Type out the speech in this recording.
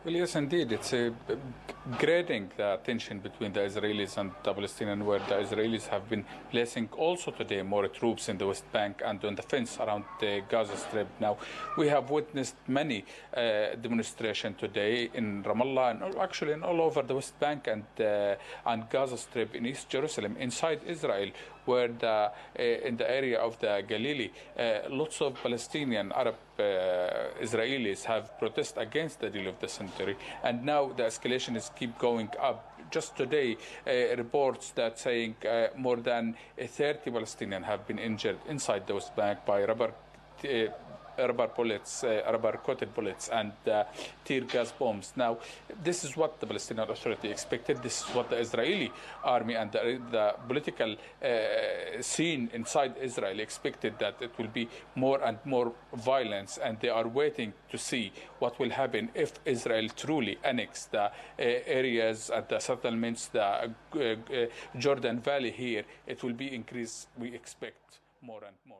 Well, yes, indeed. It's grading the tension between the Israelis and the Palestinians, where the Israelis have been placing also today more troops in the West Bank and on the fence around the Gaza Strip. Now, we have witnessed many demonstrations today in Ramallah and actually in all over the West Bank and Gaza Strip in East Jerusalem, inside Israel, where in the area of the Galilee, lots of Palestinian Arab Israelis have protested against the deal of the century, and now the escalation is keep going up. Just today, reports that saying more than 30 Palestinians have been injured inside the West Bank by rubber bullets, rubber-coated bullets, and tear gas bombs. Now, this is what the Palestinian Authority expected. This is what the Israeli army and the political scene inside Israel expected, that it will be more and more violence, and they are waiting to see what will happen if Israel truly annexes the areas and the settlements, the Jordan Valley here. It will be increased, we expect, more and more.